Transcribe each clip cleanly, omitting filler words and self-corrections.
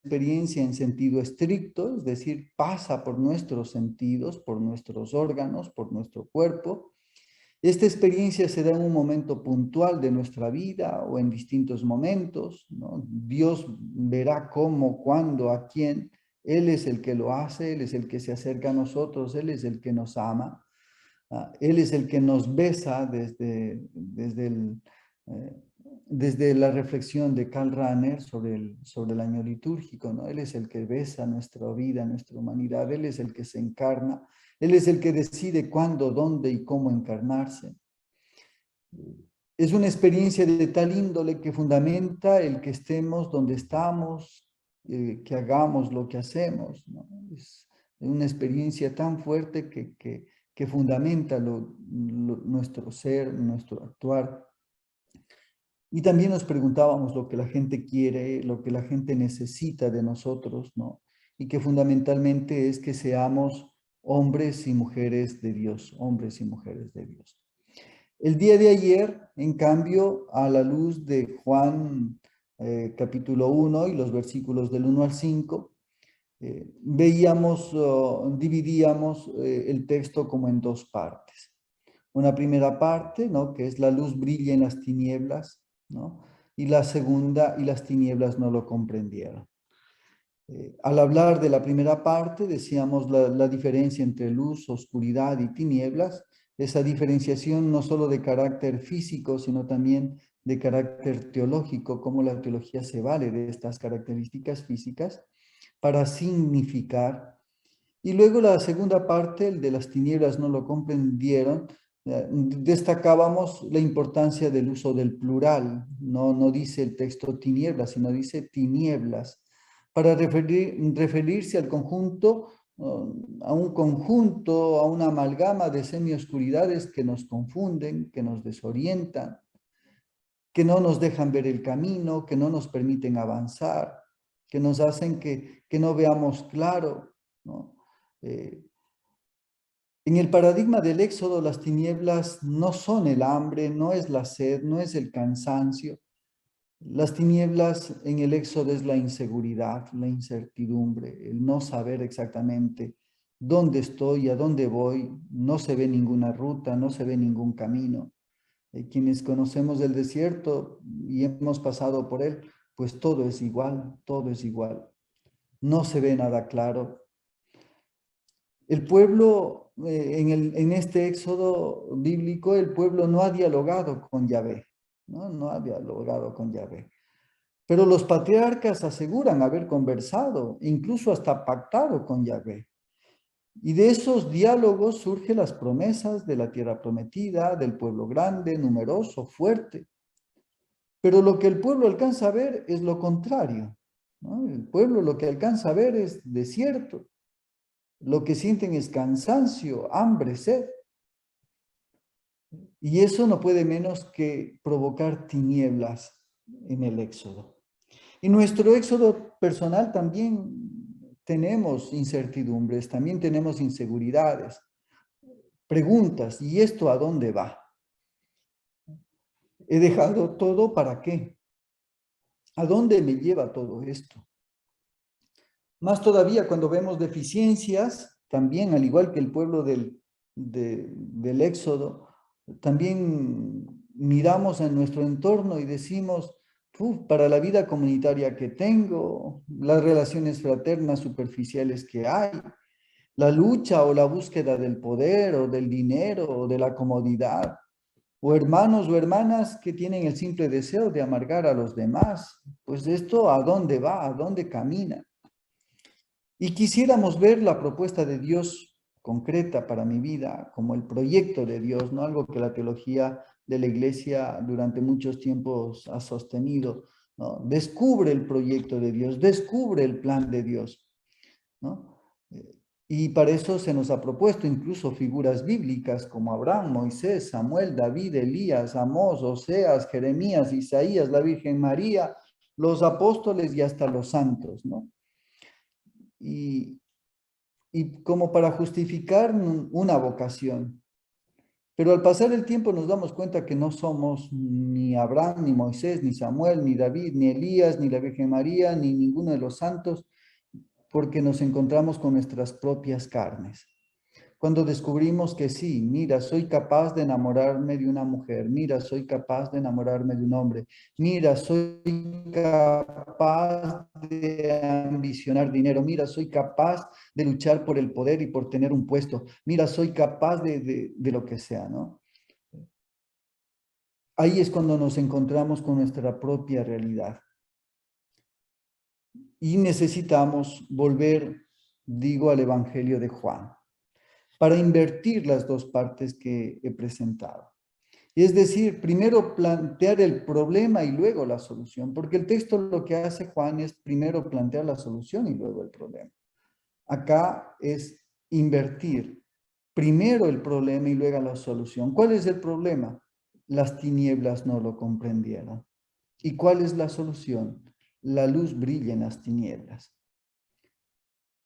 experiencia en sentido estricto, es decir, pasa por nuestros sentidos, por nuestros órganos, por nuestro cuerpo. Esta experiencia se da en un momento puntual de nuestra vida o en distintos momentos, ¿no? Dios verá cómo, cuándo, a quién. Él es el que lo hace, Él es el que se acerca a nosotros, Él es el que nos ama. Él es el que nos besa eh, desde la reflexión de Karl Rahner sobre el año litúrgico, ¿no? Él es el que besa nuestra vida, nuestra humanidad, Él es el que se encarna, Él es el que decide cuándo, dónde y cómo encarnarse. Es una experiencia de tal índole que fundamenta el que estemos donde estamos, que hagamos lo que hacemos, ¿no? Es una experiencia tan fuerte que fundamenta nuestro ser, nuestro actuar. Y también nos preguntábamos lo que la gente quiere, lo que la gente necesita de nosotros, ¿no? Y que fundamentalmente es que seamos hombres y mujeres de Dios, hombres y mujeres de Dios. El día de ayer, en cambio, a la luz de Juan capítulo 1 y los versículos del 1 al 5, dividíamos el texto como en dos partes. Una primera parte, ¿no?, que es la luz brilla en las tinieblas, ¿no? Y la segunda, y las tinieblas no lo comprendieron. Al hablar de la primera parte, decíamos la diferencia entre luz, oscuridad y tinieblas, esa diferenciación no solo de carácter físico, sino también de carácter teológico, cómo la teología se vale de estas características físicas para significar. Y luego la segunda parte, el de las tinieblas no lo comprendieron, destacábamos la importancia del uso del plural. No dice el texto tinieblas, sino dice tinieblas, para referirse al conjunto, a un conjunto, a una amalgama de semioscuridades que nos confunden, que nos desorientan, que no nos dejan ver el camino, que no nos permiten avanzar, que nos hacen que no veamos claro, ¿no? En el paradigma del Éxodo, las tinieblas no son el hambre, no es la sed, no es el cansancio. Las tinieblas en el Éxodo es la inseguridad, la incertidumbre, el no saber exactamente dónde estoy, a dónde voy, no se ve ninguna ruta, no se ve ningún camino. Quienes conocemos el desierto y hemos pasado por él, pues todo es igual, todo es igual. No se ve nada claro. El pueblo, en este éxodo bíblico, el pueblo no ha dialogado con Yahvé, no ha dialogado con Yahvé. Pero los patriarcas aseguran haber conversado, incluso hasta pactado con Yahvé. Y de esos diálogos surgen las promesas de la tierra prometida, del pueblo grande, numeroso, fuerte. Pero lo que el pueblo alcanza a ver es lo contrario, ¿no? El pueblo lo que alcanza a ver es desierto. Lo que sienten es cansancio, hambre, sed. Y eso no puede menos que provocar tinieblas en el éxodo. Y nuestro éxodo personal también tenemos incertidumbres, también tenemos inseguridades, preguntas, ¿y esto a dónde va? ¿He dejado todo para qué? ¿A dónde me lleva todo esto? Más todavía cuando vemos deficiencias, también al igual que el pueblo del Éxodo, también miramos en nuestro entorno y decimos, para la vida comunitaria que tengo, las relaciones fraternas superficiales que hay, la lucha o la búsqueda del poder o del dinero o de la comodidad, o hermanos o hermanas que tienen el simple deseo de amargar a los demás, pues esto ¿a dónde va? ¿A dónde camina? Y quisiéramos ver la propuesta de Dios concreta para mi vida, como el proyecto de Dios, ¿no? Algo que la teología de la Iglesia durante muchos tiempos ha sostenido, ¿no? Descubre el proyecto de Dios, descubre el plan de Dios, ¿no? Y para eso se nos ha propuesto incluso figuras bíblicas como Abraham, Moisés, Samuel, David, Elías, Amós, Oseas, Jeremías, Isaías, la Virgen María, los apóstoles y hasta los santos, ¿no? Y como para justificar una vocación. Pero al pasar el tiempo nos damos cuenta que no somos ni Abraham, ni Moisés, ni Samuel, ni David, ni Elías, ni la Virgen María, ni ninguno de los santos, porque nos encontramos con nuestras propias carnes. Cuando descubrimos que sí, mira, soy capaz de enamorarme de una mujer, mira, soy capaz de enamorarme de un hombre, mira, soy capaz de ambicionar dinero, mira, soy capaz de luchar por el poder y por tener un puesto, mira, soy capaz de lo que sea, ¿no? Ahí es cuando nos encontramos con nuestra propia realidad y necesitamos volver, digo, al Evangelio de Juan, para invertir las dos partes que he presentado. Es decir, primero plantear el problema y luego la solución, porque el texto lo que hace Juan es primero plantear la solución y luego el problema. Acá es invertir primero el problema y luego la solución. ¿Cuál es el problema? Las tinieblas no lo comprendieron. ¿Y cuál es la solución? La luz brilla en las tinieblas.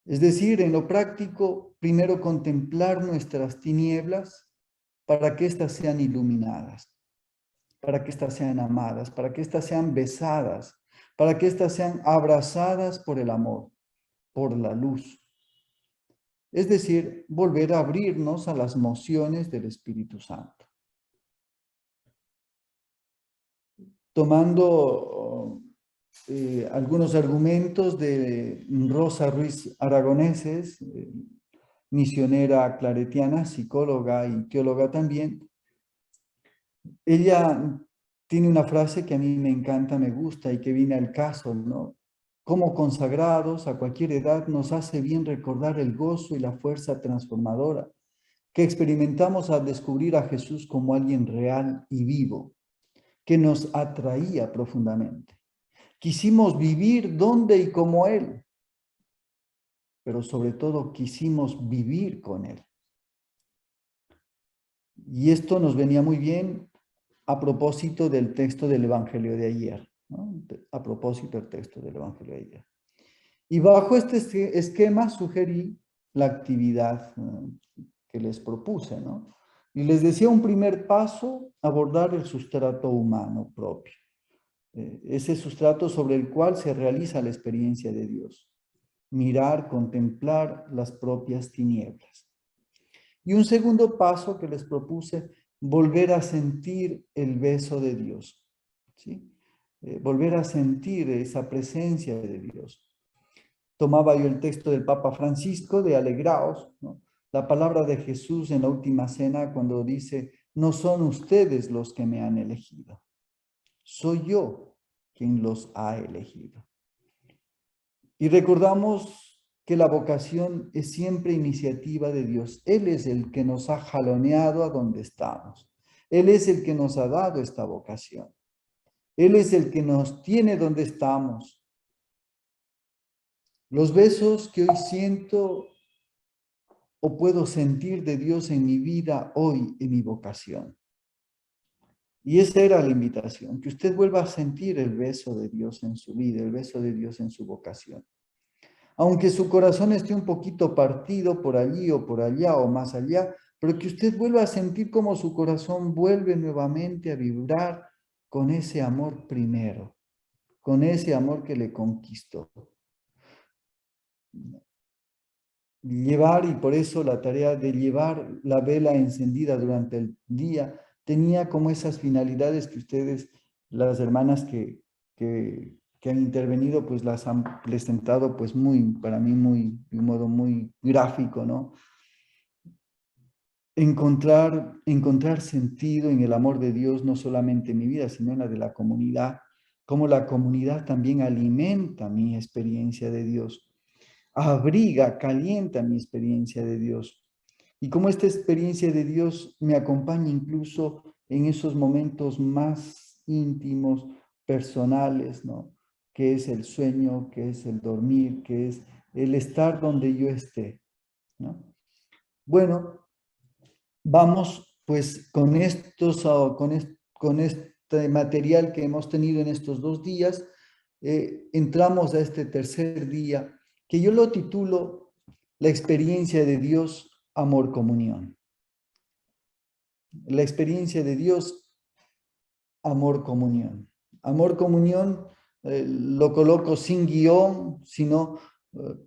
Es decir, en lo práctico, primero contemplar nuestras tinieblas para que éstas sean iluminadas, para que éstas sean amadas, para que éstas sean besadas, para que éstas sean abrazadas por el amor, por la luz. Es decir, volver a abrirnos a las mociones del Espíritu Santo. Tomando algunos argumentos de Rosa Ruiz Aragoneses, misionera claretiana, psicóloga y teóloga también. Ella tiene una frase que a mí me encanta, me gusta y que viene al caso, ¿no? Como consagrados a cualquier edad nos hace bien recordar el gozo y la fuerza transformadora que experimentamos al descubrir a Jesús como alguien real y vivo, que nos atraía profundamente. Quisimos vivir donde y como Él, pero sobre todo quisimos vivir con Él. Y esto nos venía muy bien a propósito del texto del Evangelio de ayer, ¿no? A propósito del texto del Evangelio de ayer. Y bajo este esquema sugerí la actividad que les propuse, ¿no? Y les decía un primer paso, abordar el sustrato humano propio. Ese sustrato sobre el cual se realiza la experiencia de Dios. Mirar, contemplar las propias tinieblas. Y un segundo paso que les propuse, volver a sentir el beso de Dios, ¿sí? Volver a sentir esa presencia de Dios. Tomaba yo el texto del Papa Francisco de Alegraos, ¿no? La palabra de Jesús en la última cena cuando dice, no son ustedes los que me han elegido, soy yo quien los ha elegido. Y recordamos que la vocación es siempre iniciativa de Dios. Él es el que nos ha jaloneado a donde estamos. Él es el que nos ha dado esta vocación. Él es el que nos tiene donde estamos. Los besos que hoy siento o puedo sentir de Dios en mi vida hoy en mi vocación. Y esa era la invitación, que usted vuelva a sentir el beso de Dios en su vida, el beso de Dios en su vocación. Aunque su corazón esté un poquito partido por allí o por allá o más allá, pero que usted vuelva a sentir como su corazón vuelve nuevamente a vibrar con ese amor primero, con ese amor que le conquistó. Llevar, y por eso la tarea de llevar la vela encendida durante el día, tenía como esas finalidades que ustedes, las hermanas que han intervenido, pues las han presentado, pues muy, para mí, muy, de un modo muy gráfico, ¿no? Encontrar sentido en el amor de Dios, no solamente en mi vida, sino en la de la comunidad, como la comunidad también alimenta mi experiencia de Dios, abriga, calienta mi experiencia de Dios. Y como esta experiencia de Dios me acompaña incluso en esos momentos más íntimos, personales, ¿no? Que es el sueño, que es el dormir, que es el estar donde yo esté, ¿no? Bueno, vamos pues con con este material que hemos tenido en estos 2 días, entramos a este tercer día, que yo lo titulo La experiencia de Dios, amor, comunión. La experiencia de Dios, amor comunión. Amor comunión lo coloco sin guión, sino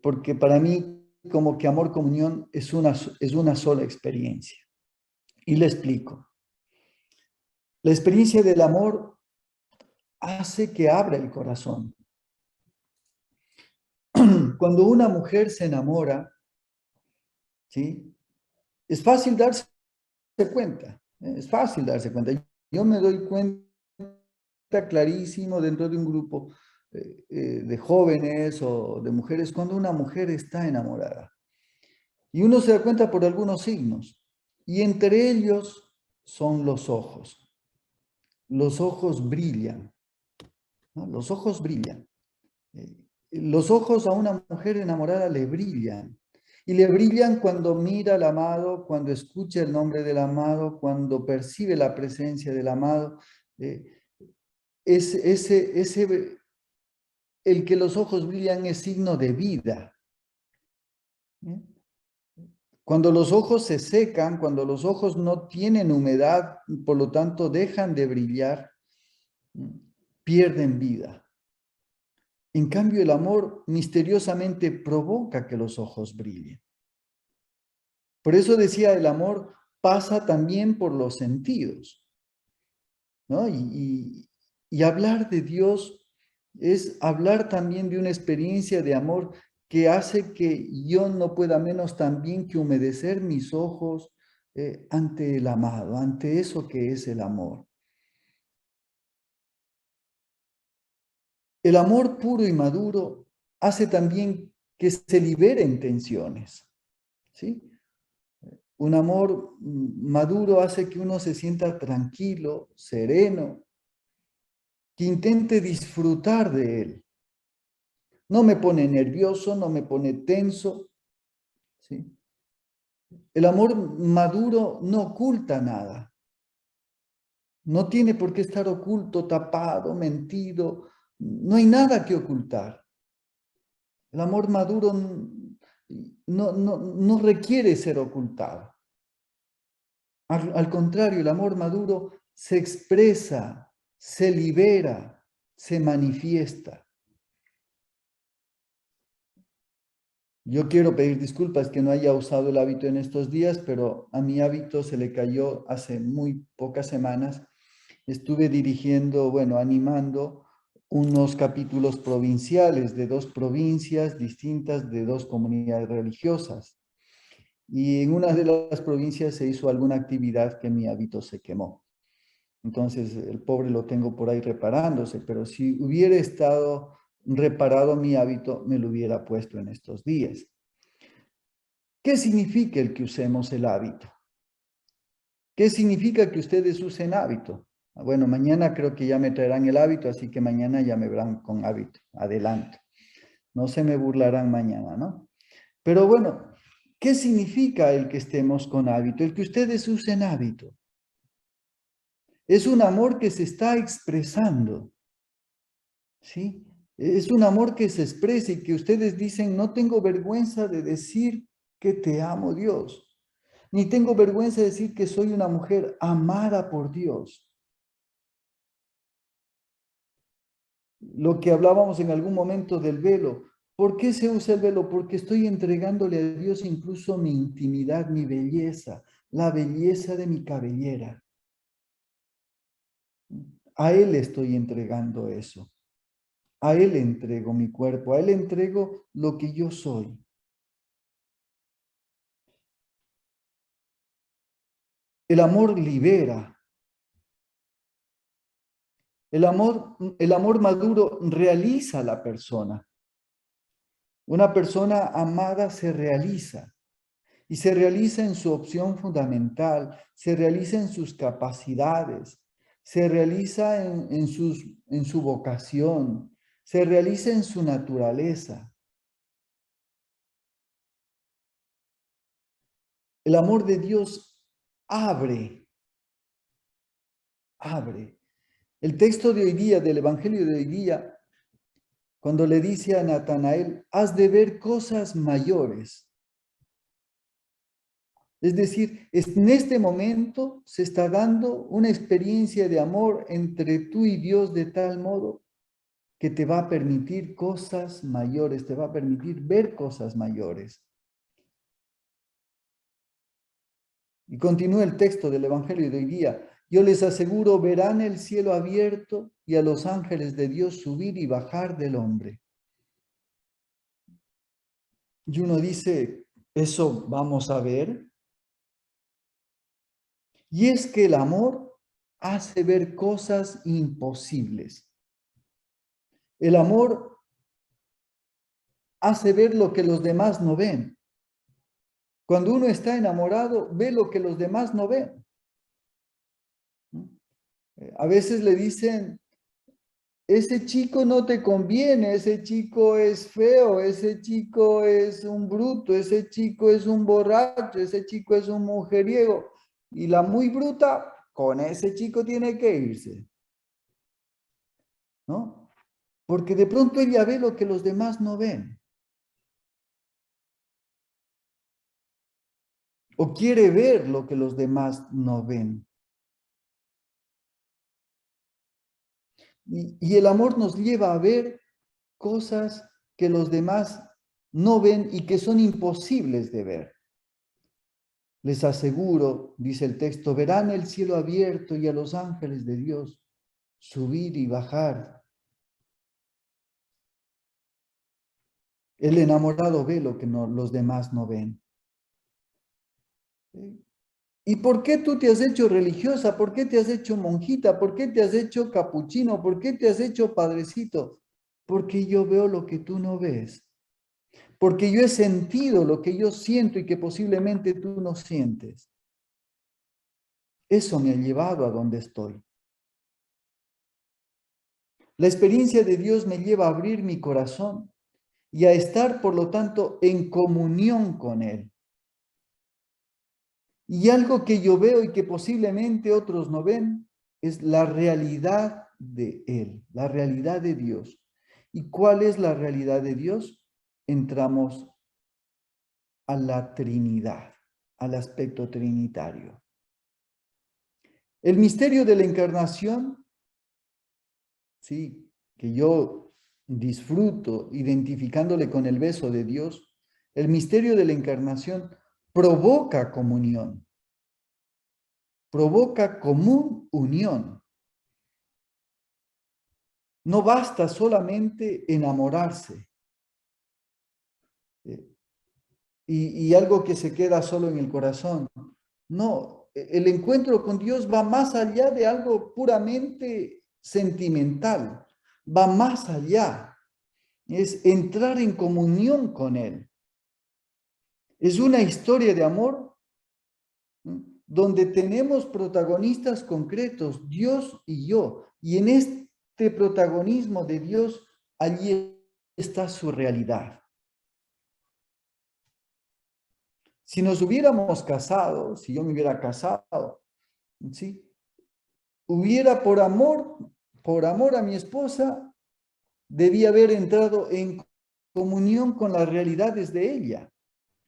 porque para mí como que amor comunión es una sola experiencia. Y le explico. La experiencia del amor hace que abra el corazón. Cuando una mujer se enamora, ¿sí? Es fácil darse cuenta, es fácil darse cuenta. Yo me doy cuenta clarísimo dentro de un grupo de jóvenes o de mujeres cuando una mujer está enamorada. Y uno se da cuenta por algunos signos, y entre ellos son los ojos. Los ojos brillan, ¿no? Los ojos brillan. Los ojos a una mujer enamorada le brillan. Y le brillan cuando mira al amado, cuando escucha el nombre del amado, cuando percibe la presencia del amado. El que los ojos brillan es signo de vida. Cuando los ojos se secan, cuando los ojos no tienen humedad, por lo tanto dejan de brillar, pierden vida. En cambio, el amor misteriosamente provoca que los ojos brillen. Por eso decía, el amor pasa también por los sentidos, ¿no? Y hablar de Dios es hablar también de una experiencia de amor que hace que yo no pueda menos también que humedecer mis ojos ante el amado, ante eso que es el amor. El amor puro y maduro hace también que se liberen tensiones, ¿sí? Un amor maduro hace que uno se sienta tranquilo, sereno, que intente disfrutar de él. No me pone nervioso, no me pone tenso, ¿sí? El amor maduro no oculta nada. No tiene por qué estar oculto, tapado, mentido. No hay nada que ocultar. El amor maduro no requiere ser ocultado. Al contrario, el amor maduro se expresa, se libera, se manifiesta. Yo quiero pedir disculpas que no haya usado el hábito en estos días, pero a mi hábito se le cayó hace muy pocas semanas. Estuve dirigiendo, animando unos capítulos provinciales de 2 provincias distintas, de 2 comunidades religiosas. Y en una de las provincias se hizo alguna actividad que mi hábito se quemó. Entonces, el pobre lo tengo por ahí reparándose, pero si hubiera estado reparado mi hábito, me lo hubiera puesto en estos días. ¿Qué significa el que usemos el hábito? ¿Qué significa que ustedes usen hábito? Bueno, mañana creo que ya me traerán el hábito, así que mañana ya me verán con hábito. Adelante. No se me burlarán mañana, ¿no? Pero bueno, ¿qué significa el que estemos con hábito? El que ustedes usen hábito. Es un amor que se está expresando, ¿sí? Es un amor que se expresa y que ustedes dicen, no tengo vergüenza de decir que te amo, Dios. Ni tengo vergüenza de decir que soy una mujer amada por Dios. Lo que hablábamos en algún momento del velo. ¿Por qué se usa el velo? Porque estoy entregándole a Dios incluso mi intimidad, mi belleza, la belleza de mi cabellera. A Él estoy entregando eso. A Él entrego mi cuerpo, a Él entrego lo que yo soy. El amor libera. El amor maduro realiza a la persona. Una persona amada se realiza. Y se realiza en su opción fundamental, se realiza en sus capacidades, se realiza en su vocación, se realiza en su naturaleza. El amor de Dios abre. El texto de hoy día, del Evangelio de hoy día, cuando le dice a Natanael, has de ver cosas mayores. Es decir, en este momento se está dando una experiencia de amor entre tú y Dios de tal modo que te va a permitir cosas mayores, te va a permitir ver cosas mayores. Y continúa el texto del Evangelio de hoy día. Yo les aseguro, verán el cielo abierto y a los ángeles de Dios subir y bajar del hombre. Y uno dice, ¿eso vamos a ver? Y es que el amor hace ver cosas imposibles. El amor hace ver lo que los demás no ven. Cuando uno está enamorado, ve lo que los demás no ven. A veces le dicen, ese chico no te conviene, ese chico es feo, ese chico es un bruto, ese chico es un borracho, ese chico es un mujeriego. Y la muy bruta, con ese chico tiene que irse, ¿no? Porque de pronto ella ve lo que los demás no ven. O quiere ver lo que los demás no ven. Y el amor nos lleva a ver cosas que los demás no ven y que son imposibles de ver. Les aseguro, dice el texto, verán el cielo abierto y a los ángeles de Dios subir y bajar. El enamorado ve lo que los demás no ven. ¿Y por qué tú te has hecho religiosa? ¿Por qué te has hecho monjita? ¿Por qué te has hecho capuchino? ¿Por qué te has hecho padrecito? Porque yo veo lo que tú no ves. Porque yo he sentido lo que yo siento y que posiblemente tú no sientes. Eso me ha llevado a donde estoy. La experiencia de Dios me lleva a abrir mi corazón y a estar, por lo tanto, en comunión con Él. Y algo que yo veo y que posiblemente otros no ven es la realidad de Él, la realidad de Dios. ¿Y cuál es la realidad de Dios? Entramos a la Trinidad, al aspecto trinitario. El misterio de la encarnación, sí, que yo disfruto identificándole con el beso de Dios, el misterio de la encarnación provoca comunión, provoca común unión. No basta solamente enamorarse y algo que se queda solo en el corazón. No, el encuentro con Dios va más allá de algo puramente sentimental, va más allá, es entrar en comunión con Él. Es una historia de amor, ¿no?, donde tenemos protagonistas concretos, Dios y yo, y en este protagonismo de Dios, allí está su realidad. Si nos hubiéramos casado, si yo me hubiera casado, ¿sí?, hubiera por amor a mi esposa, debía haber entrado en comunión con las realidades de ella,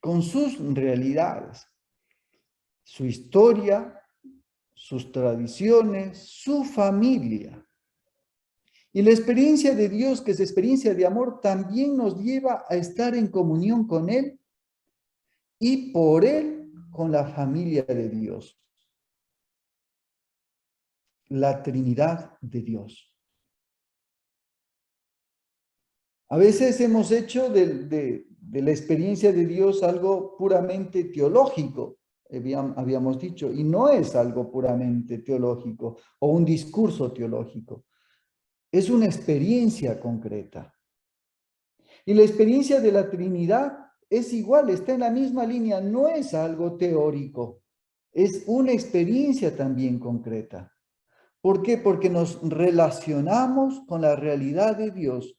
con sus realidades, su historia, sus tradiciones, su familia. Y la experiencia de Dios, que es experiencia de amor, también nos lleva a estar en comunión con Él y por Él con la familia de Dios, la Trinidad de Dios. A veces hemos hecho de la experiencia de Dios algo puramente teológico, habíamos dicho, y no es algo puramente teológico o un discurso teológico, es una experiencia concreta. Y la experiencia de la Trinidad es igual, está en la misma línea, no es algo teórico, es una experiencia también concreta. ¿Por qué? Porque nos relacionamos con la realidad de Dios.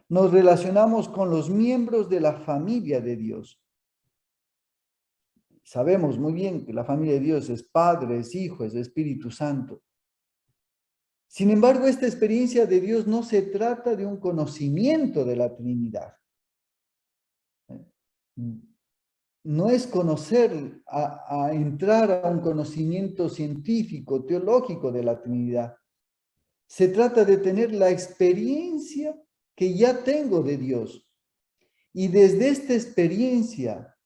Nos relacionamos con los miembros de la familia de Dios. Sabemos muy bien que la familia de Dios es Padre, es Hijo, es Espíritu Santo. Sin embargo, esta experiencia de Dios no se trata de un conocimiento de la Trinidad. no es conocer, a entrar a un conocimiento científico, teológico de la Trinidad. Se trata de tener la experiencia que ya tengo de Dios. Y desde esta experiencia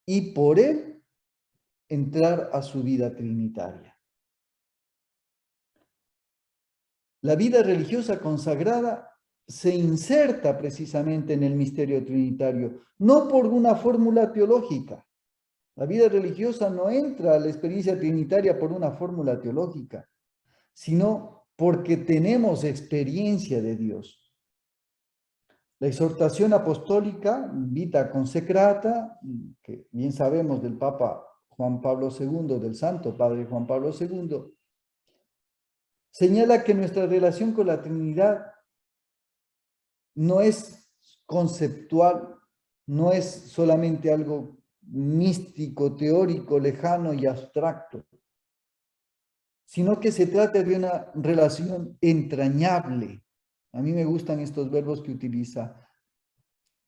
y por Él, entrar a su vida trinitaria. La vida religiosa consagrada se inserta precisamente en el misterio trinitario, no por una fórmula teológica. La vida religiosa no entra a la experiencia trinitaria por una fórmula teológica, sino porque tenemos experiencia de Dios. La exhortación apostólica, Vita Consecrata, que bien sabemos del Papa Juan Pablo II, del Santo Padre Juan Pablo II, señala que nuestra relación con la Trinidad no es conceptual, no es solamente algo místico, teórico, lejano y abstracto, sino que se trata de una relación entrañable. A mí me gustan estos verbos que utiliza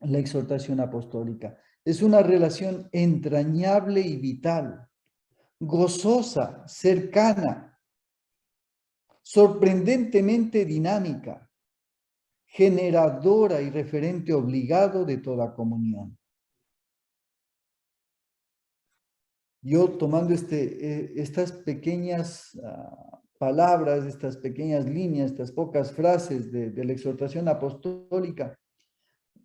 la exhortación apostólica. Es una relación entrañable y vital, gozosa, cercana, sorprendentemente dinámica, generadora y referente obligado de toda comunión. Yo tomando estas pequeñas palabras, estas pequeñas líneas, estas pocas frases de la exhortación apostólica,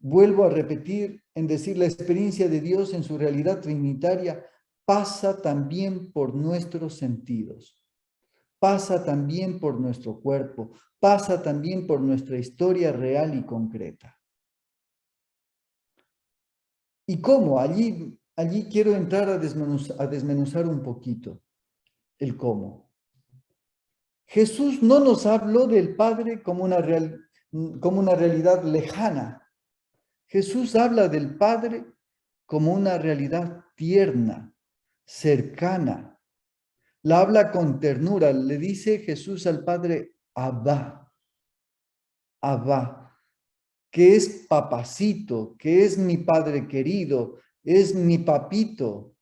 vuelvo a repetir en decir la experiencia de Dios en su realidad trinitaria pasa también por nuestros sentidos, pasa también por nuestro cuerpo, pasa también por nuestra historia real y concreta. ¿Y cómo? Allí quiero entrar a desmenuzar un poquito el cómo. Jesús no nos habló del Padre como una realidad lejana. Jesús habla del Padre como una realidad tierna, cercana. La habla con ternura. Le dice Jesús al Padre, Abba, Abba, que es papacito, que es mi Padre querido, es mi papito.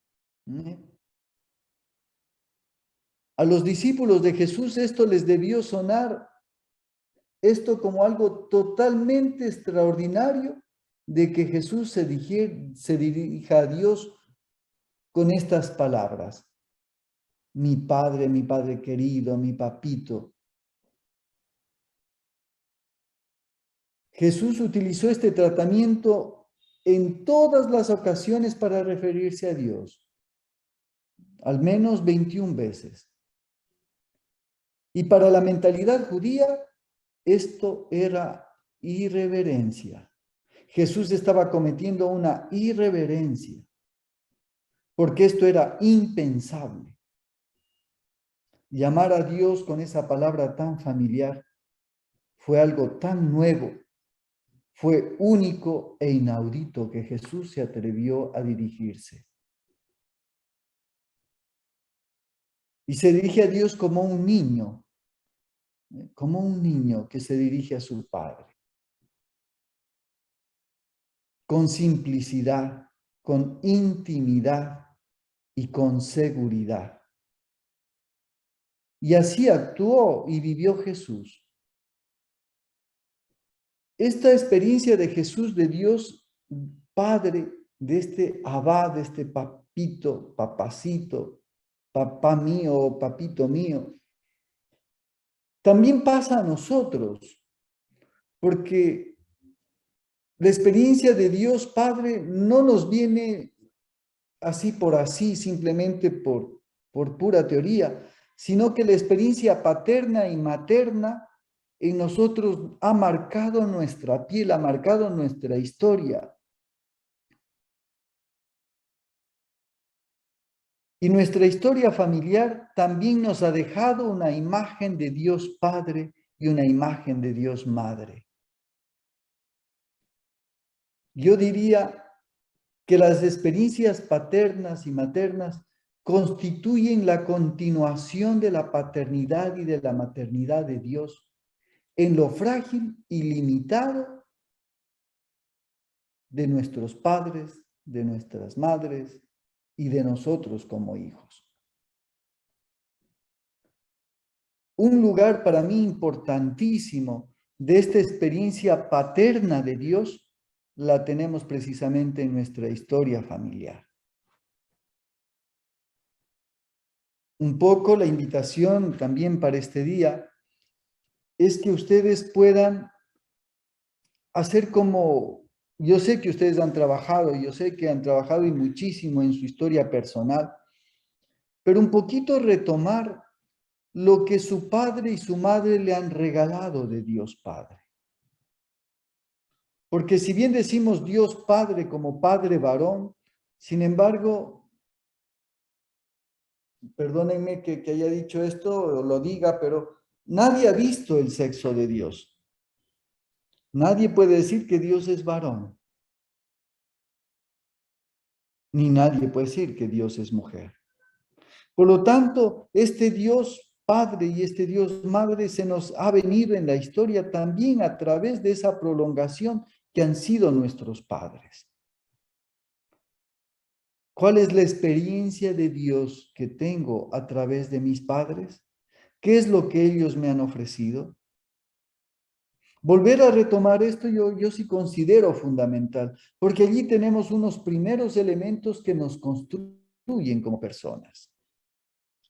A los discípulos de Jesús esto les debió sonar esto como algo totalmente extraordinario de que Jesús se dirija a Dios con estas palabras. Mi Padre querido, mi papito. Jesús utilizó este tratamiento en todas las ocasiones para referirse a Dios, al menos 21 veces. Y para la mentalidad judía, esto era irreverencia. Jesús estaba cometiendo una irreverencia, porque esto era impensable. Llamar a Dios con esa palabra tan familiar fue algo tan nuevo, fue único e inaudito que Jesús se atrevió a dirigirse. Y se dirige a Dios como un niño que se dirige a su Padre. Con simplicidad, con intimidad y con seguridad. Y así actuó y vivió Jesús. Esta experiencia de Jesús, de Dios Padre, de este Abba, de este papito, papacito, papá mío, papito mío, también pasa a nosotros, porque la experiencia de Dios Padre no nos viene así por así, simplemente por pura teoría, sino que la experiencia paterna y materna en nosotros ha marcado nuestra piel, ha marcado nuestra historia. Y nuestra historia familiar también nos ha dejado una imagen de Dios Padre y una imagen de Dios Madre. Yo diría que las experiencias paternas y maternas constituyen la continuación de la paternidad y de la maternidad de Dios en lo frágil y limitado de nuestros padres, de nuestras madres y de nosotros como hijos. Un lugar para mí importantísimo de esta experiencia paterna de Dios la tenemos precisamente en nuestra historia familiar. Un poco la invitación también para este día es que ustedes puedan hacer como, yo sé que ustedes han trabajado, yo sé que han trabajado y muchísimo en su historia personal, pero un poquito retomar lo que su padre y su madre le han regalado de Dios Padre. Porque si bien decimos Dios Padre como Padre varón, sin embargo, perdónenme que haya dicho esto o lo diga, pero nadie ha visto el sexo de Dios. Nadie puede decir que Dios es varón, ni nadie puede decir que Dios es mujer. Por lo tanto, este Dios Padre y este Dios Madre se nos ha venido en la historia también a través de esa prolongación que han sido nuestros padres. ¿Cuál es la experiencia de Dios que tengo a través de mis padres? ¿Qué es lo que ellos me han ofrecido? Volver a retomar esto yo sí considero fundamental, porque allí tenemos unos primeros elementos que nos construyen como personas.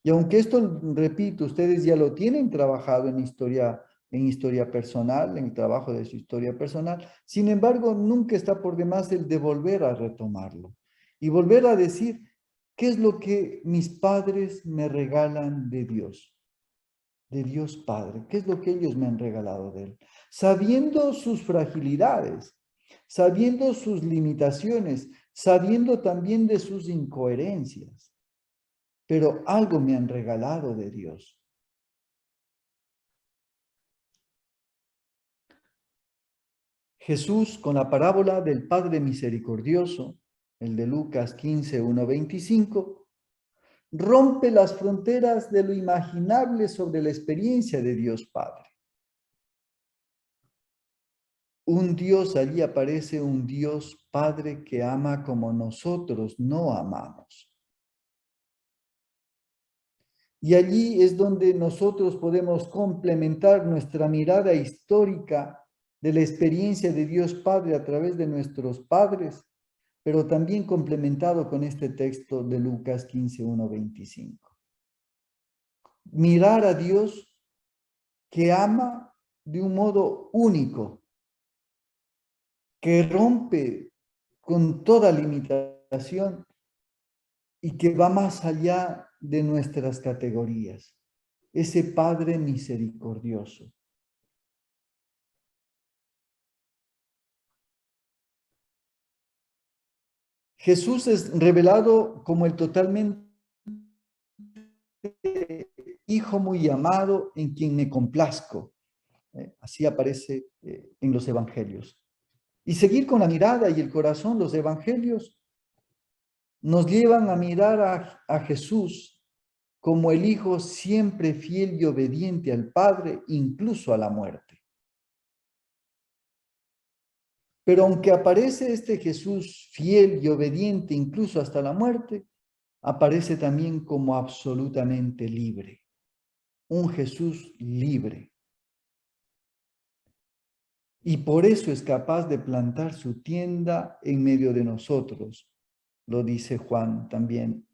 Y aunque esto, repito, ustedes ya lo tienen trabajado en historia personal, en el trabajo de su historia personal, sin embargo, nunca está por demás el de volver a retomarlo y volver a decir, ¿qué es lo que mis padres me regalan de Dios? De Dios Padre, ¿qué es lo que ellos me han regalado de Él? Sabiendo sus fragilidades, sabiendo sus limitaciones, sabiendo también de sus incoherencias, pero algo me han regalado de Dios. Jesús, con la parábola del Padre Misericordioso, el de Lucas 15, 1-25, rompe las fronteras de lo imaginable sobre la experiencia de Dios Padre. Un Dios, allí aparece un Dios Padre que ama como nosotros no amamos. Y allí es donde nosotros podemos complementar nuestra mirada histórica de la experiencia de Dios Padre a través de nuestros padres, pero también complementado con este texto de Lucas 15, 1-25. Mirar a Dios que ama de un modo único, que rompe con toda limitación y que va más allá de nuestras categorías. Ese Padre misericordioso. Jesús es revelado como el totalmente Hijo muy amado en quien me complazco. Así aparece en los evangelios. Y seguir con la mirada y el corazón, los evangelios nos llevan a mirar a Jesús como el Hijo siempre fiel y obediente al Padre, incluso a la muerte. Pero aunque aparece este Jesús fiel y obediente incluso hasta la muerte, aparece también como absolutamente libre. Un Jesús libre. Y por eso es capaz de plantar su tienda en medio de nosotros. Lo dice Juan también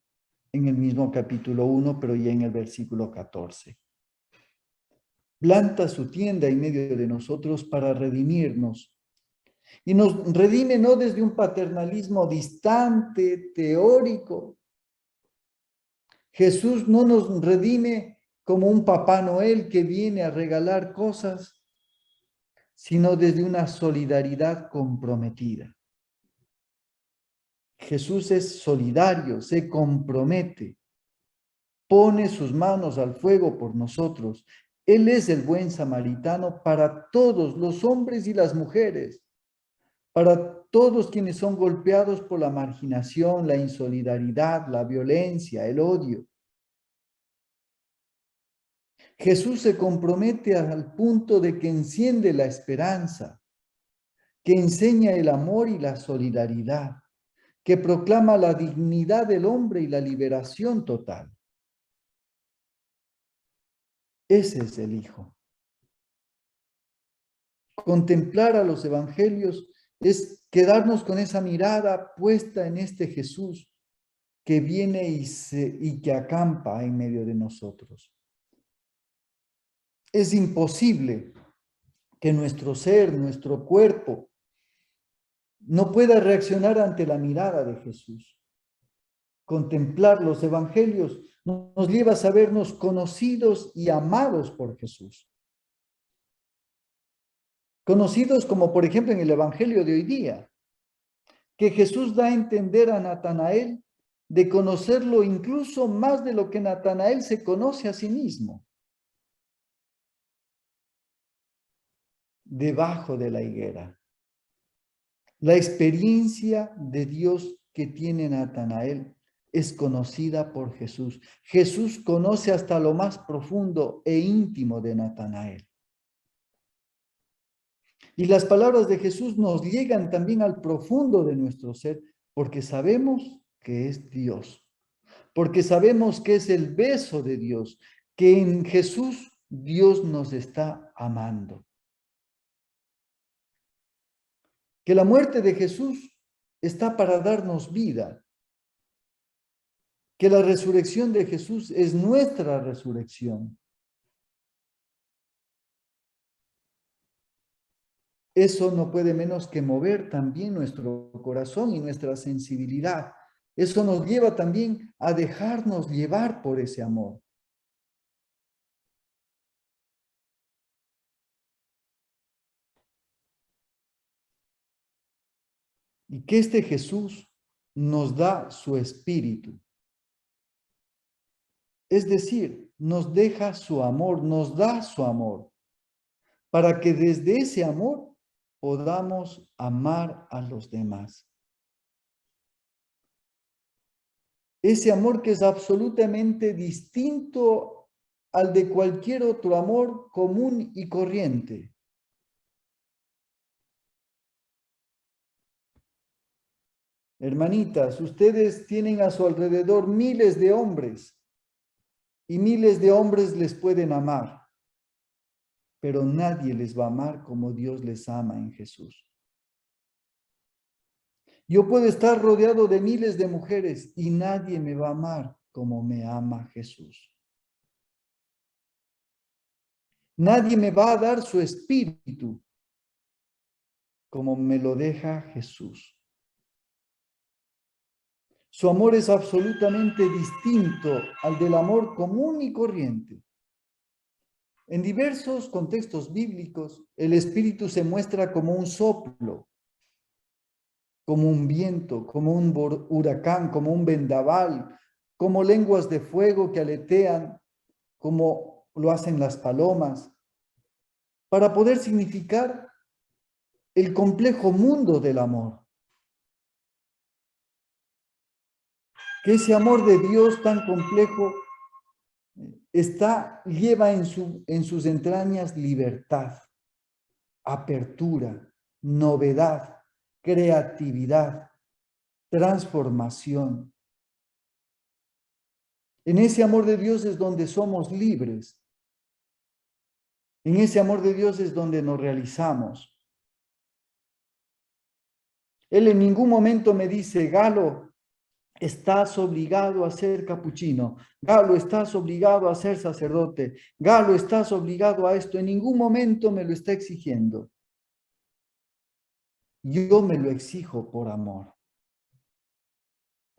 en el mismo capítulo 1, pero ya en el versículo 14. Planta su tienda en medio de nosotros para redimirnos. Y nos redime no desde un paternalismo distante, teórico. Jesús no nos redime como un Papá Noel que viene a regalar cosas, sino desde una solidaridad comprometida. Jesús es solidario, se compromete, pone sus manos al fuego por nosotros. Él es el buen samaritano para todos los hombres y las mujeres, para todos quienes son golpeados por la marginación, la insolidaridad, la violencia, el odio. Jesús se compromete al punto de que enciende la esperanza, que enseña el amor y la solidaridad, que proclama la dignidad del hombre y la liberación total. Ese es el Hijo. Contemplar a los evangelios es quedarnos con esa mirada puesta en este Jesús que viene y que acampa en medio de nosotros. Es imposible que nuestro ser, nuestro cuerpo, no pueda reaccionar ante la mirada de Jesús. Contemplar los evangelios nos lleva a sabernos conocidos y amados por Jesús. Conocidos como por ejemplo en el evangelio de hoy día, que Jesús da a entender a Natanael de conocerlo incluso más de lo que Natanael se conoce a sí mismo. Debajo de la higuera. La experiencia de Dios que tiene Natanael es conocida por Jesús. Jesús conoce hasta lo más profundo e íntimo de Natanael. Y las palabras de Jesús nos llegan también al profundo de nuestro ser, porque sabemos que es Dios, porque sabemos que es el beso de Dios, que en Jesús Dios nos está amando. Que la muerte de Jesús está para darnos vida, que la resurrección de Jesús es nuestra resurrección. Eso no puede menos que mover también nuestro corazón y nuestra sensibilidad. Eso nos lleva también a dejarnos llevar por ese amor. Y que este Jesús nos da su espíritu. Es decir, nos deja su amor, nos da su amor, para que desde ese amor podamos amar a los demás. Ese amor que es absolutamente distinto al de cualquier otro amor común y corriente. Hermanitas, ustedes tienen a su alrededor miles de hombres y miles de hombres les pueden amar, pero nadie les va a amar como Dios les ama en Jesús. Yo puedo estar rodeado de miles de mujeres y nadie me va a amar como me ama Jesús. Nadie me va a dar su espíritu como me lo deja Jesús. Su amor es absolutamente distinto al del amor común y corriente. En diversos contextos bíblicos, el espíritu se muestra como un soplo, como un viento, como un huracán, como un vendaval, como lenguas de fuego que aletean, como lo hacen las palomas, para poder significar el complejo mundo del amor. Que ese amor de Dios tan complejo lleva en sus entrañas libertad, apertura, novedad, creatividad, transformación. En ese amor de Dios es donde somos libres. En ese amor de Dios es donde nos realizamos. Él en ningún momento me dice, Galo, estás obligado a ser capuchino. Galo, estás obligado a ser sacerdote. Galo, estás obligado a esto. En ningún momento me lo está exigiendo. Yo me lo exijo por amor.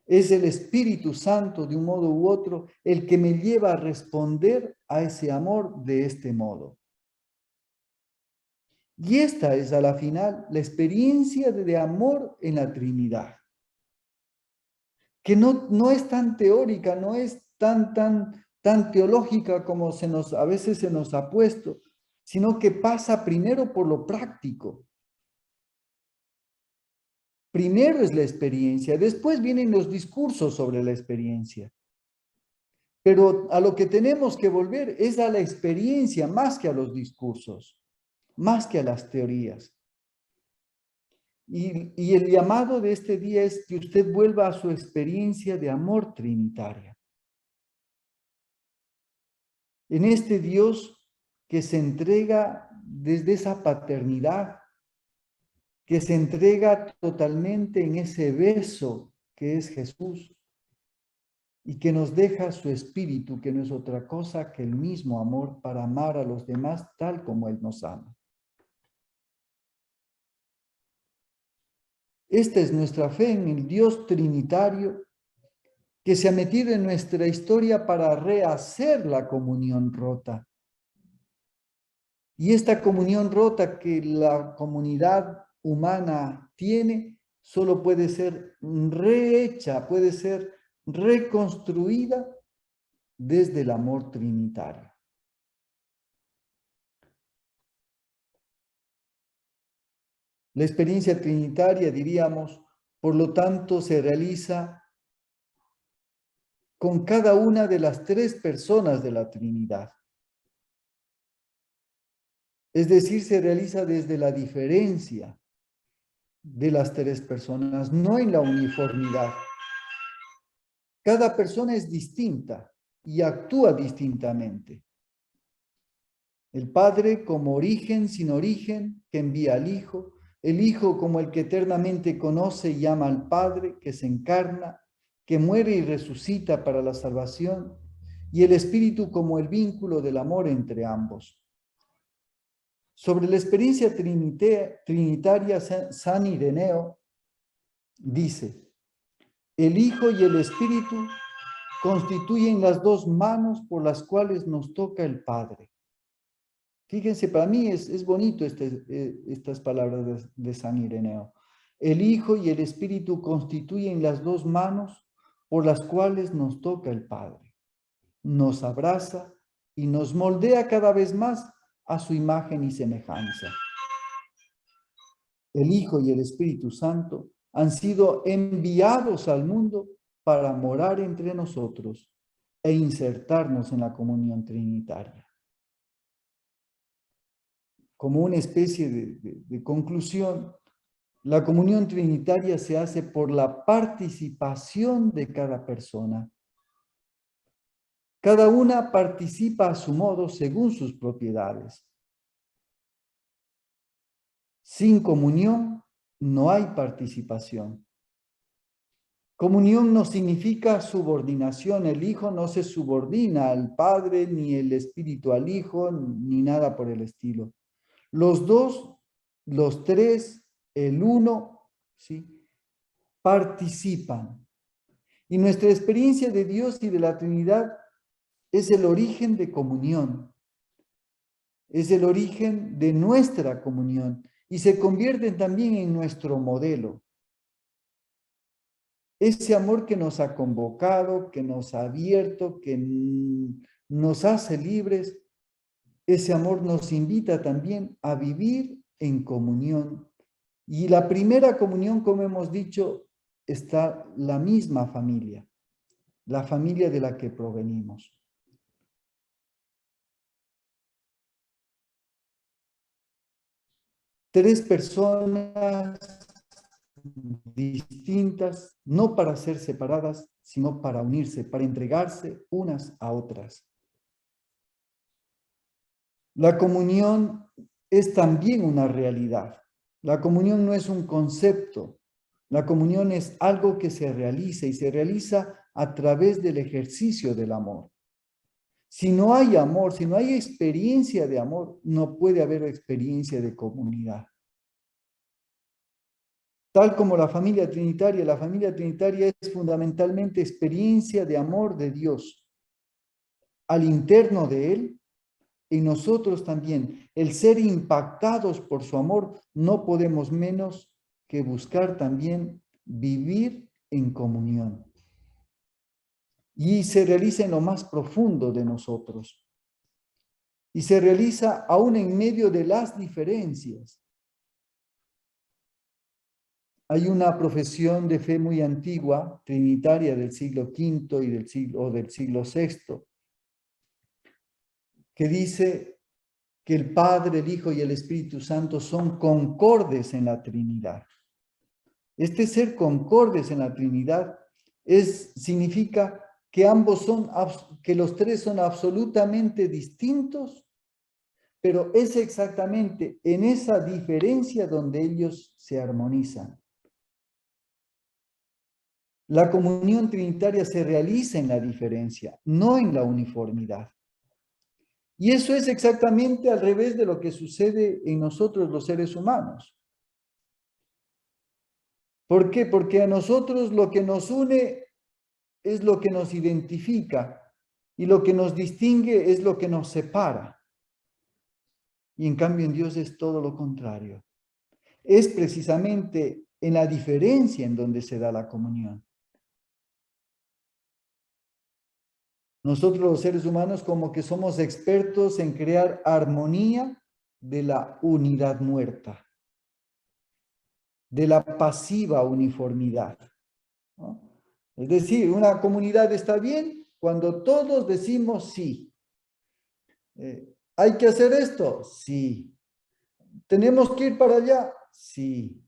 Es el Espíritu Santo, de un modo u otro, el que me lleva a responder a ese amor de este modo. Y esta es a la final la experiencia de amor en la Trinidad, que no es tan teórica, no es tan teológica como a veces se nos ha puesto, sino que pasa primero por lo práctico. Primero es la experiencia, después vienen los discursos sobre la experiencia. Pero a lo que tenemos que volver es a la experiencia más que a los discursos, más que a las teorías. Y el llamado de este día es que usted vuelva a su experiencia de amor trinitaria. En este Dios que se entrega desde esa paternidad, que se entrega totalmente en ese beso que es Jesús y que nos deja su espíritu, que no es otra cosa que el mismo amor para amar a los demás tal como Él nos ama. Esta es nuestra fe en el Dios trinitario que se ha metido en nuestra historia para rehacer la comunión rota. Y esta comunión rota que la comunidad humana tiene, solo puede ser rehecha, puede ser reconstruida desde el amor trinitario. La experiencia trinitaria, diríamos, por lo tanto, se realiza con cada una de las tres personas de la Trinidad. Es decir, se realiza desde la diferencia de las tres personas, no en la uniformidad. Cada persona es distinta y actúa distintamente. El Padre como origen sin origen, que envía al Hijo. El Hijo como el que eternamente conoce y ama al Padre, que se encarna, que muere y resucita para la salvación. Y el Espíritu como el vínculo del amor entre ambos. Sobre la experiencia trinitaria, San Ireneo dice: el Hijo y el Espíritu constituyen las dos manos por las cuales nos toca el Padre. Fíjense, para mí es bonito estas palabras de San Ireneo. El Hijo y el Espíritu constituyen las dos manos por las cuales nos toca el Padre. Nos abraza y nos moldea cada vez más a su imagen y semejanza. El Hijo y el Espíritu Santo han sido enviados al mundo para morar entre nosotros e insertarnos en la comunión trinitaria. Como una especie de conclusión, la comunión trinitaria se hace por la participación de cada persona. Cada una participa a su modo según sus propiedades. Sin comunión no hay participación. Comunión no significa subordinación. El Hijo no se subordina al Padre, ni el Espíritu al Hijo, ni nada por el estilo. Los dos, los tres, el uno, ¿sí?, participan. Y nuestra experiencia de Dios y de la Trinidad es el origen de comunión. Es el origen de nuestra comunión y se convierte también en nuestro modelo. Ese amor que nos ha convocado, que nos ha abierto, que nos hace libres, ese amor nos invita también a vivir en comunión. Y la primera comunión, como hemos dicho, está la misma familia, la familia de la que provenimos. Tres personas distintas, no para ser separadas, sino para unirse, para entregarse unas a otras. La comunión es también una realidad. La comunión no es un concepto. La comunión es algo que se realiza y se realiza a través del ejercicio del amor. Si no hay amor, si no hay experiencia de amor, no puede haber experiencia de comunidad. Tal como la familia trinitaria es fundamentalmente experiencia de amor de Dios al interno de Él y nosotros también. El ser impactados por su amor, no podemos menos que buscar también vivir en comunión. Y se realiza en lo más profundo de nosotros. Y se realiza aún en medio de las diferencias. Hay una profesión de fe muy antigua, trinitaria del siglo V y del siglo VI, que dice que el Padre, el Hijo y el Espíritu Santo son concordes en la Trinidad. Este ser concordes en la Trinidad significa que que los tres son absolutamente distintos, pero es exactamente en esa diferencia donde ellos se armonizan. La comunión trinitaria se realiza en la diferencia, no en la uniformidad. Y eso es exactamente al revés de lo que sucede en nosotros los seres humanos. ¿Por qué? Porque a nosotros lo que nos une es lo que nos identifica y lo que nos distingue es lo que nos separa. Y en cambio en Dios es todo lo contrario. Es precisamente en la diferencia en donde se da la comunión. Nosotros los seres humanos como que somos expertos en crear armonía de la unidad muerta, de la pasiva uniformidad, ¿no? Es decir, una comunidad está bien cuando todos decimos sí. ¿Hay que hacer esto? Sí. ¿Tenemos que ir para allá? Sí.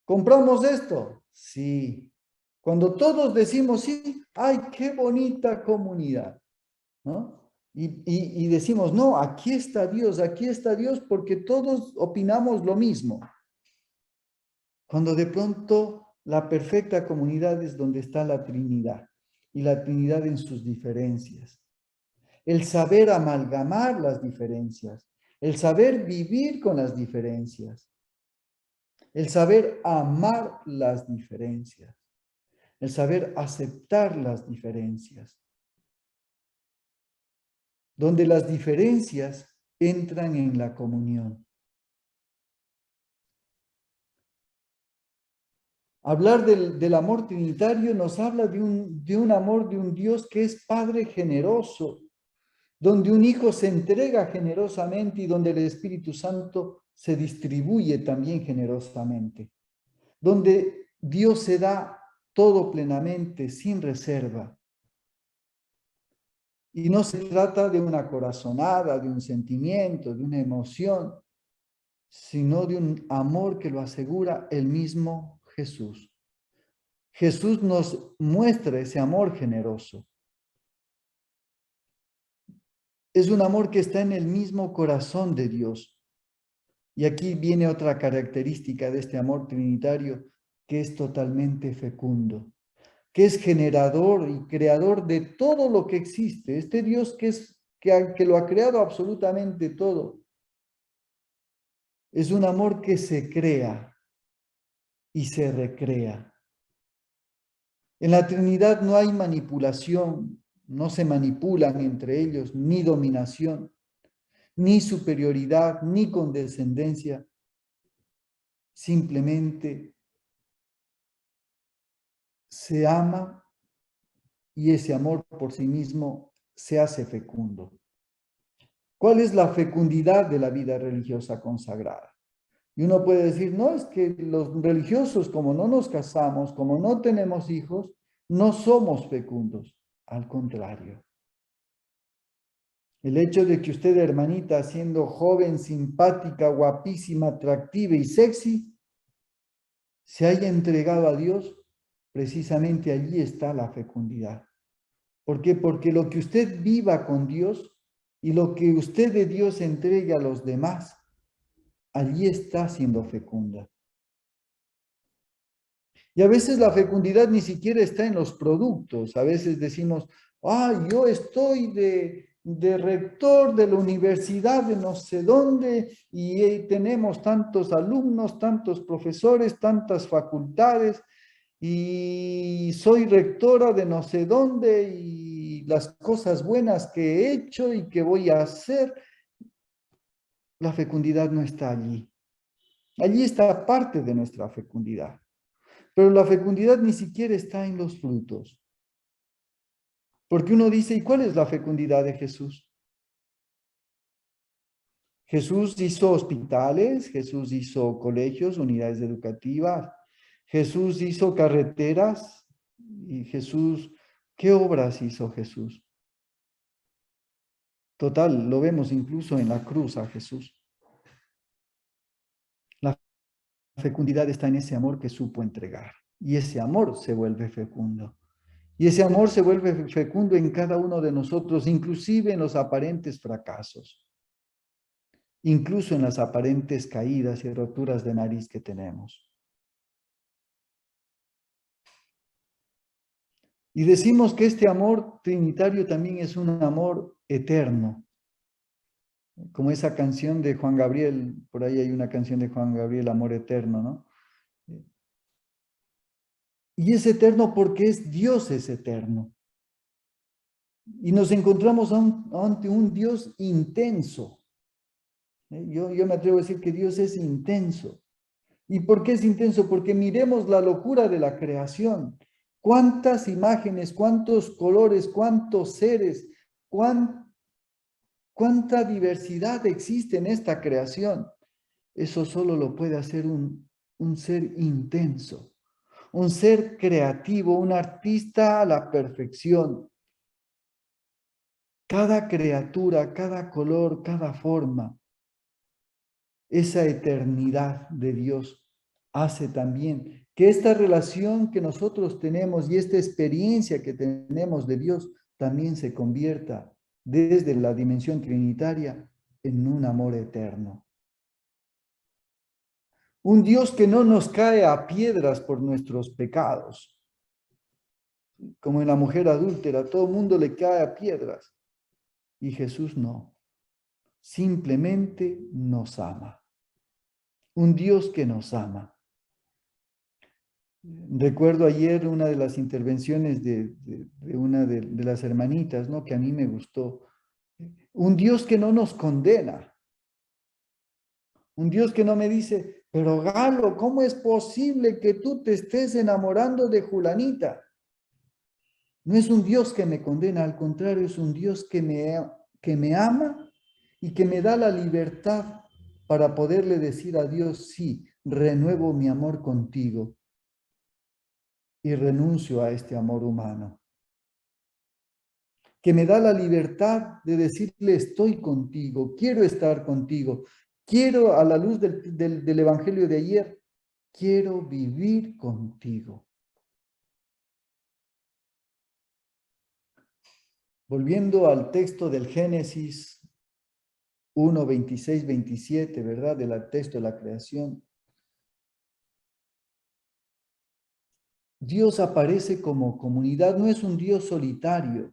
¿Compramos esto? Sí. Cuando todos decimos sí, ¡ay, qué bonita comunidad! ¿No? Y decimos, no, aquí está Dios, porque todos opinamos lo mismo. Cuando de pronto la perfecta comunidad es donde está la Trinidad, y la Trinidad en sus diferencias. El saber amalgamar las diferencias, el saber vivir con las diferencias, el saber amar las diferencias, el saber aceptar las diferencias, donde las diferencias entran en la comunión. Hablar del amor trinitario nos habla de un amor de un Dios que es Padre generoso, donde un Hijo se entrega generosamente y donde el Espíritu Santo se distribuye también generosamente, donde Dios se da todo plenamente, sin reserva. Y no se trata de una corazonada, de un sentimiento, de una emoción, sino de un amor que lo asegura el mismo Jesús. Jesús nos muestra ese amor generoso. Es un amor que está en el mismo corazón de Dios. Y aquí viene otra característica de este amor trinitario, que es totalmente fecundo, que es generador y creador de todo lo que existe. Este Dios que lo ha creado absolutamente todo. Es un amor que se crea y se recrea. En la Trinidad no hay manipulación, no se manipulan entre ellos, ni dominación, ni superioridad, ni condescendencia. Simplemente se ama y ese amor por sí mismo se hace fecundo. ¿Cuál es la fecundidad de la vida religiosa consagrada? Y uno puede decir, no, es que los religiosos, como no nos casamos, como no tenemos hijos, no somos fecundos. Al contrario. El hecho de que usted, hermanita, siendo joven, simpática, guapísima, atractiva y sexy, se haya entregado a Dios, precisamente allí está la fecundidad. ¿Por qué? Porque lo que usted viva con Dios y lo que usted de Dios entregue a los demás, allí está siendo fecunda. Y a veces la fecundidad ni siquiera está en los productos. A veces decimos, yo estoy de rector de la universidad de no sé dónde y tenemos tantos alumnos, tantos profesores, tantas facultades y soy rectora de no sé dónde y las cosas buenas que he hecho y que voy a hacer. La fecundidad no está allí. Allí está parte de nuestra fecundidad. Pero la fecundidad ni siquiera está en los frutos. Porque uno dice, ¿y cuál es la fecundidad de Jesús? Jesús hizo hospitales, Jesús hizo colegios, unidades educativas, Jesús hizo carreteras y Jesús, ¿qué obras hizo Jesús? Total, lo vemos incluso en la cruz a Jesús. La fecundidad está en ese amor que supo entregar. Y ese amor se vuelve fecundo. Y ese amor se vuelve fecundo en cada uno de nosotros, inclusive en los aparentes fracasos, incluso en las aparentes caídas y roturas de nariz que tenemos. Y decimos que este amor trinitario también es un amor eterno, como esa canción de Juan Gabriel, por ahí hay una canción de Juan Gabriel, Amor Eterno, ¿no? Y es eterno porque Dios es eterno. Y nos encontramos ante un Dios intenso. Yo me atrevo a decir que Dios es intenso. ¿Y por qué es intenso? Porque miremos la locura de la creación. Cuántas imágenes, cuántos colores, cuántos seres, cuánta diversidad existe en esta creación. Eso solo lo puede hacer un ser intenso, un ser creativo, un artista a la perfección. Cada criatura, cada color, cada forma, esa eternidad de Dios hace también que esta relación que nosotros tenemos y esta experiencia que tenemos de Dios también se convierta desde la dimensión trinitaria en un amor eterno. Un Dios que no nos cae a piedras por nuestros pecados, como en la mujer adúltera, todo el mundo le cae a piedras y Jesús no, simplemente nos ama. Un Dios que nos ama. Recuerdo ayer una de las intervenciones de una de las hermanitas, ¿no? Que a mí me gustó. Un Dios que no nos condena. Un Dios que no me dice, pero Galo, ¿cómo es posible que tú te estés enamorando de Julanita? No es un Dios que me condena, al contrario, es un Dios que me ama y que me da la libertad para poderle decir a Dios, sí, renuevo mi amor contigo y renuncio a este amor humano. Que me da la libertad de decirle, estoy contigo, quiero estar contigo, quiero, a la luz del Evangelio de ayer, quiero vivir contigo. Volviendo al texto del Génesis 1, 26, 27, ¿verdad? Del texto de la creación. Dios aparece como comunidad, no es un Dios solitario.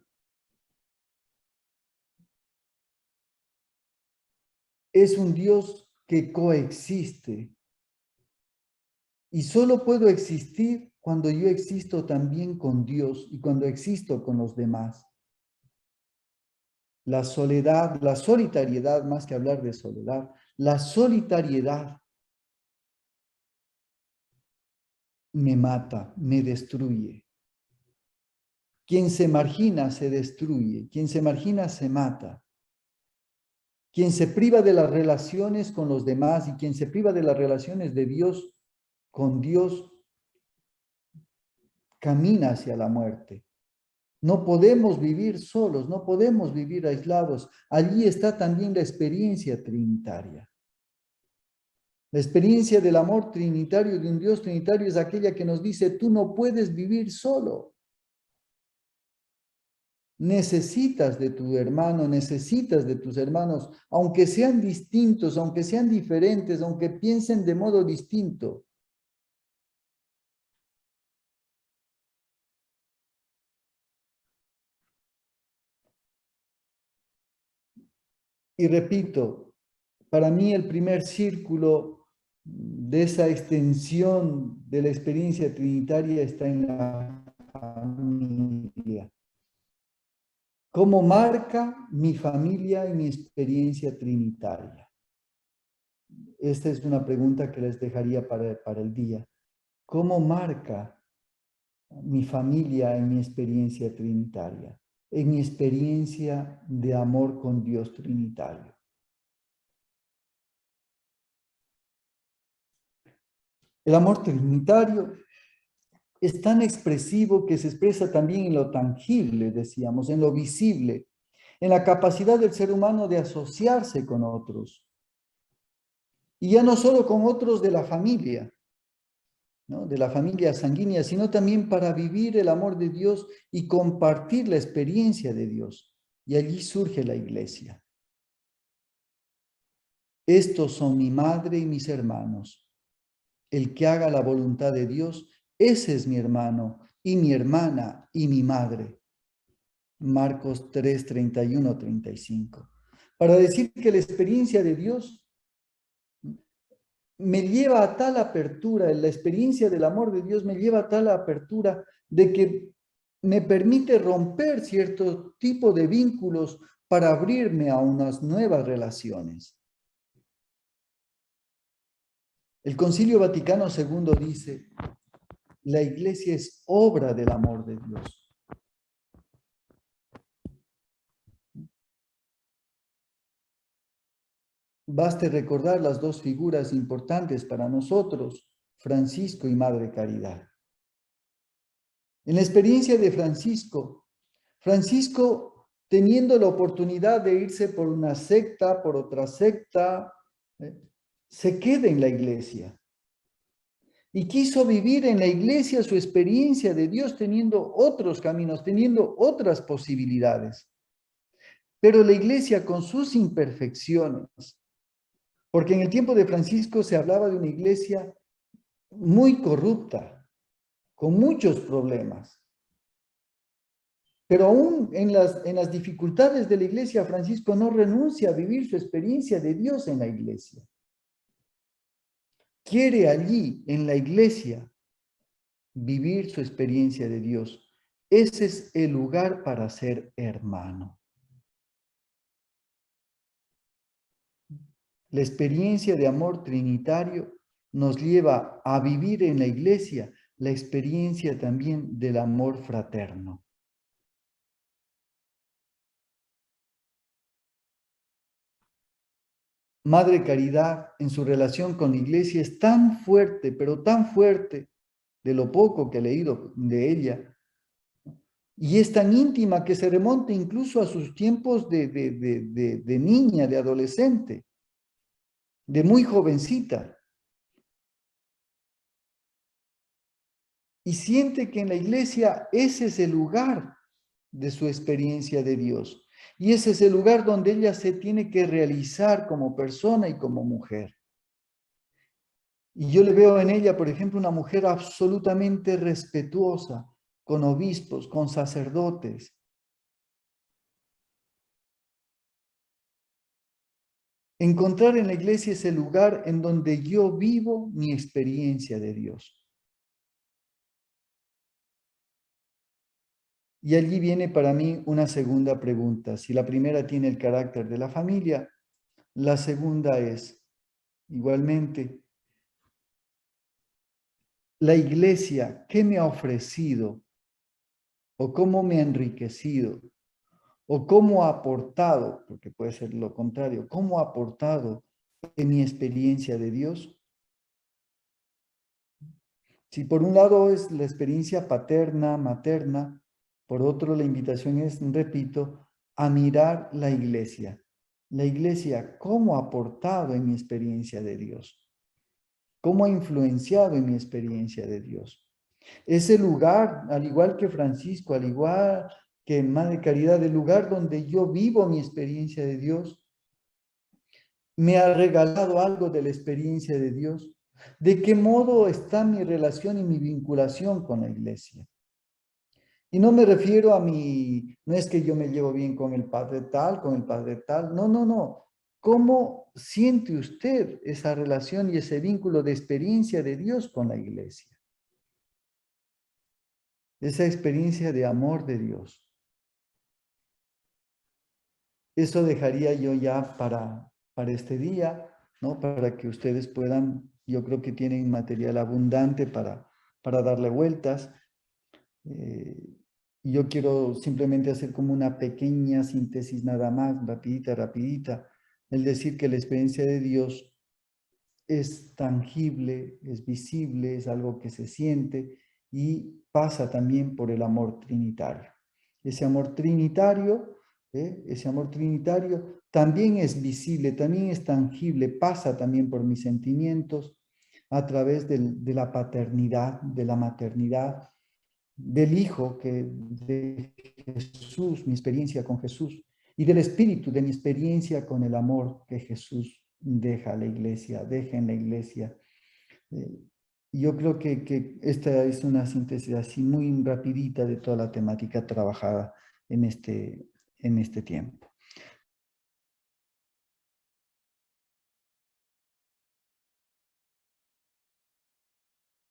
Es un Dios que coexiste. Y solo puedo existir cuando yo existo también con Dios y cuando existo con los demás. La soledad, la solitariedad, más que hablar de soledad, la solitariedad me mata, me destruye. Quien se margina se destruye, quien se margina se mata. Quien se priva de las relaciones con los demás y quien se priva de las relaciones de Dios con Dios, camina hacia la muerte. No podemos vivir solos, no podemos vivir aislados. Allí está también la experiencia trinitaria. La experiencia del amor trinitario, de un Dios trinitario, es aquella que nos dice, tú no puedes vivir solo. Necesitas de tu hermano, necesitas de tus hermanos, aunque sean distintos, aunque sean diferentes, aunque piensen de modo distinto. Y repito, para mí el primer círculo de esa extensión de la experiencia trinitaria está en la familia. ¿Cómo marca mi familia y mi experiencia trinitaria? Esta es una pregunta que les dejaría para el día. ¿Cómo marca mi familia en mi experiencia trinitaria? En mi experiencia de amor con Dios trinitario. El amor trinitario es tan expresivo que se expresa también en lo tangible, decíamos, en lo visible, en la capacidad del ser humano de asociarse con otros. Y ya no solo con otros de la familia, ¿no?, de la familia sanguínea, sino también para vivir el amor de Dios y compartir la experiencia de Dios. Y allí surge la iglesia. Estos son mi madre y mis hermanos. El que haga la voluntad de Dios, ese es mi hermano y mi hermana y mi madre. Marcos 3, 31, 35. Para decir que la experiencia de Dios me lleva a tal apertura, la experiencia del amor de Dios me lleva a tal apertura de que me permite romper cierto tipo de vínculos para abrirme a unas nuevas relaciones. El Concilio Vaticano II dice: la iglesia es obra del amor de Dios. Baste recordar las dos figuras importantes para nosotros, Francisco y Madre Caridad. En la experiencia de Francisco, teniendo la oportunidad de irse por una secta, por otra secta, se queda en la iglesia. Y quiso vivir en la iglesia su experiencia de Dios teniendo otros caminos, teniendo otras posibilidades. Pero la iglesia con sus imperfecciones, porque en el tiempo de Francisco se hablaba de una iglesia muy corrupta, con muchos problemas. Pero aún en las dificultades de la iglesia, Francisco no renuncia a vivir su experiencia de Dios en la iglesia. Quiere allí, en la iglesia, vivir su experiencia de Dios. Ese es el lugar para ser hermano. La experiencia de amor trinitario nos lleva a vivir en la iglesia la experiencia también del amor fraterno. Madre Caridad, en su relación con la iglesia, es tan fuerte, pero tan fuerte, de lo poco que he leído de ella, y es tan íntima que se remonta incluso a sus tiempos de niña, de adolescente, de muy jovencita. Y siente que en la iglesia ese es el lugar de su experiencia de Dios. Y ese es el lugar donde ella se tiene que realizar como persona y como mujer. Y yo le veo en ella, por ejemplo, una mujer absolutamente respetuosa, con obispos, con sacerdotes. Encontrar en la iglesia es el lugar en donde yo vivo mi experiencia de Dios. Y allí viene para mí una segunda pregunta. Si la primera tiene el carácter de la familia, la segunda es, igualmente, la iglesia, ¿qué me ha ofrecido? ¿O cómo me ha enriquecido? ¿O cómo ha aportado? Porque puede ser lo contrario. ¿Cómo ha aportado en mi experiencia de Dios? Si por un lado es la experiencia paterna, materna, por otro la invitación es, repito, a mirar la iglesia. La iglesia, ¿cómo ha aportado en mi experiencia de Dios? ¿Cómo ha influenciado en mi experiencia de Dios? Ese lugar, al igual que Francisco, al igual que Madre Caridad, el lugar donde yo vivo mi experiencia de Dios, me ha regalado algo de la experiencia de Dios. ¿De qué modo está mi relación y mi vinculación con la iglesia? Y no me refiero a no es que yo me llevo bien con el padre tal, con el padre tal, no, no, no. ¿Cómo siente usted esa relación y ese vínculo de experiencia de Dios con la iglesia? Esa experiencia de amor de Dios. Eso dejaría yo ya para este día, ¿no? Para que ustedes puedan, yo creo que tienen material abundante para darle vueltas. Yo quiero simplemente hacer como una pequeña síntesis nada más, rapidita, rapidita. El decir que la experiencia de Dios es tangible, es visible, es algo que se siente y pasa también por el amor trinitario. Ese amor trinitario, ese amor trinitario también es visible, también es tangible, pasa también por mis sentimientos. a través de la paternidad, de la maternidad, del Hijo, de Jesús, mi experiencia con Jesús, y del Espíritu, de mi experiencia con el amor que Jesús deja a la iglesia, deja en la iglesia. Yo creo que esta es una síntesis así muy rapidita de toda la temática trabajada en este tiempo.